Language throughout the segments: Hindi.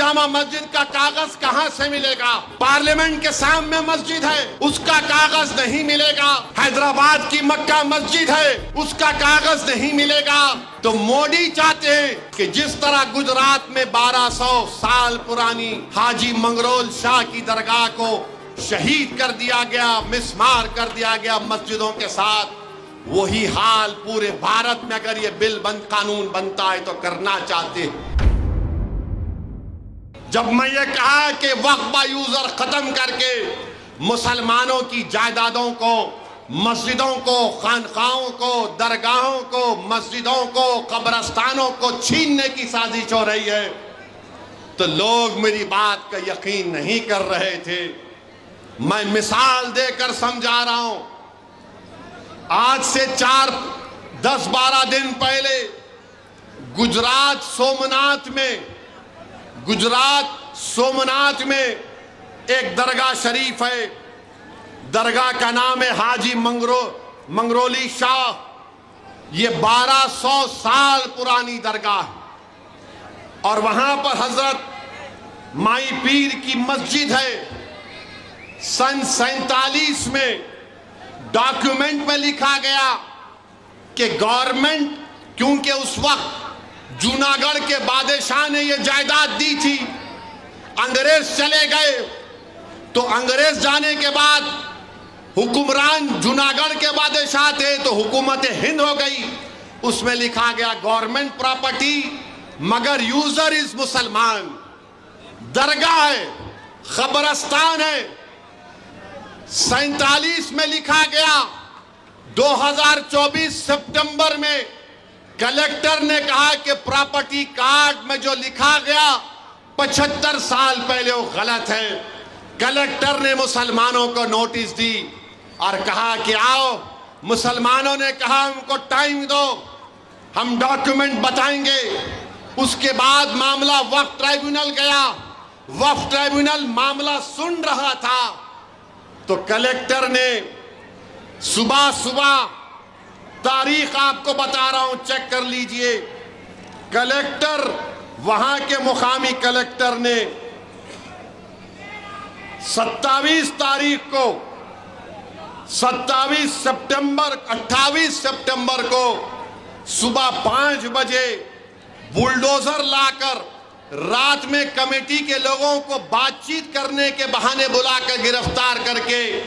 जामा मस्जिद का कागज कहां से मिलेगा? पार्लियामेंट के सामने मस्जिद है, उसका कागज नहीं मिलेगा। हैदराबाद की मक्का मस्जिद है, उसका कागज नहीं मिलेगा। तो मोदी चाहते हैं कि जिस तरह गुजरात में 1200 साल पुरानी हाजी मंगरोल शाह की दरगाह को शहीद कर दिया गया, मिसमार कर दिया गया मस्जिदों के साथ, वही हाल पूरे भारत में अगर ये बिल कानून बनता है तो करना चाहते हैं। जब मैं ये कहा कि वक्फ यूजर खत्म करके मुसलमानों की जायदादों को, मस्जिदों को, खानकाहों को, दरगाहों को, मस्जिदों को, कब्रस्तानों को छीनने की साजिश हो रही है, तो लोग मेरी बात का यकीन नहीं कर रहे थे। मैं मिसाल देकर समझा रहा हूं। आज से 10-12 दिन पहले गुजरात सोमनाथ में एक दरगाह शरीफ है। दरगाह का नाम है हाजी मंगरोली शाह। ये 1200 साल पुरानी दरगाह है और वहां पर हजरत माई पीर की मस्जिद है। सन 47 में डॉक्यूमेंट में लिखा गया कि गवर्नमेंट, क्योंकि उस वक्त जूनागढ़ के बादशाह ने यह जायदाद दी थी, अंग्रेज चले गए, तो अंग्रेज जाने के बाद हुक्मरान जूनागढ़ के बादशाह थे, तो हुकूमत हिंद हो गई। उसमें लिखा गया गवर्नमेंट प्रॉपर्टी मगर यूजर इज मुसलमान। दरगाह है, कब्रस्तान है। 47 में लिखा गया। 2024 सितंबर में कलेक्टर ने कहा कि प्रॉपर्टी कार्ड में जो लिखा गया 75 साल पहले वो गलत है। कलेक्टर ने मुसलमानों को नोटिस दी और कहा कि आओ, मुसलमानों ने कहा हमको टाइम दो, हम डॉक्यूमेंट बताएंगे। उसके बाद मामला वक्फ ट्राइब्यूनल गया। वक्फ ट्राइब्यूनल मामला सुन रहा था तो कलेक्टर ने सुबह तारीख आपको बता रहा हूं, चेक कर लीजिए। कलेक्टर, वहां के मुकामी कलेक्टर ने 28 सितंबर को सुबह 5 बजे बुलडोजर लाकर रात में कमेटी के लोगों को बातचीत करने के बहाने बुलाकर गिरफ्तार करके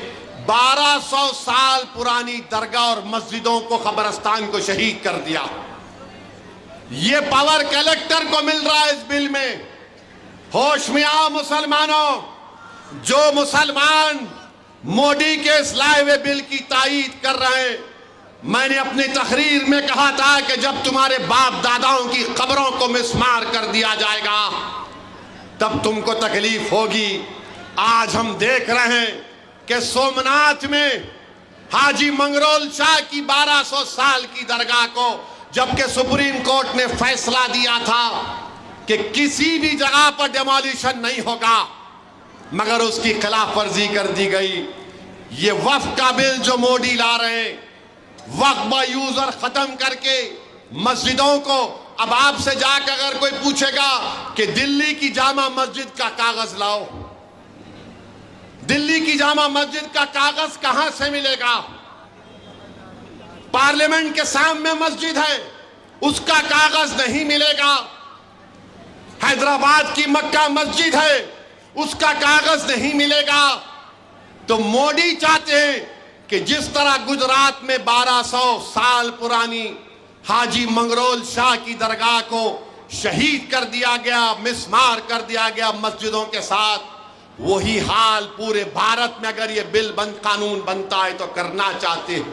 1200 साल पुरानी दरगाह और मस्जिदों को, कब्रस्तान को शहीद कर दिया। ये पावर कलेक्टर को मिल रहा है इस बिल में। होश में आओ मुसलमानों। जो मुसलमान मोदी के इस लाए हुए बिल की तायीद कर रहे हैं, मैंने अपनी तकरीर में कहा था कि जब तुम्हारे बाप दादाओं की कब्रों को मिसमार कर दिया जाएगा तब तुमको तकलीफ होगी। आज हम देख रहे हैं कि सोमनाथ में हाजी मंगरोल शाह की 1200 साल की दरगाह को, जबकि सुप्रीम कोर्ट ने फैसला दिया था कि किसी भी जगह पर डेमोलिशन नहीं होगा, मगर उसकी खिलाफ वर्जी कर दी गई। ये वक्फ का बिल जो मोदी ला रहे हैं, वक्फ यूजर खत्म करके मस्जिदों को, अब आपसे जाकर अगर कोई पूछेगा कि दिल्ली की जामा मस्जिद का कागज लाओ, दिल्ली की जामा मस्जिद का कागज कहां से मिलेगा? पार्लियामेंट के सामने मस्जिद है, उसका कागज नहीं मिलेगा। हैदराबाद की मक्का मस्जिद है, उसका कागज नहीं मिलेगा। तो मोदी चाहते हैं कि जिस तरह गुजरात में 1200 साल पुरानी हाजी मंगरोल शाह की दरगाह को शहीद कर दिया गया, मिसमार कर दिया गया मस्जिदों के साथ, वही हाल पूरे भारत में अगर ये बिल कानून बनता है तो करना चाहते हैं।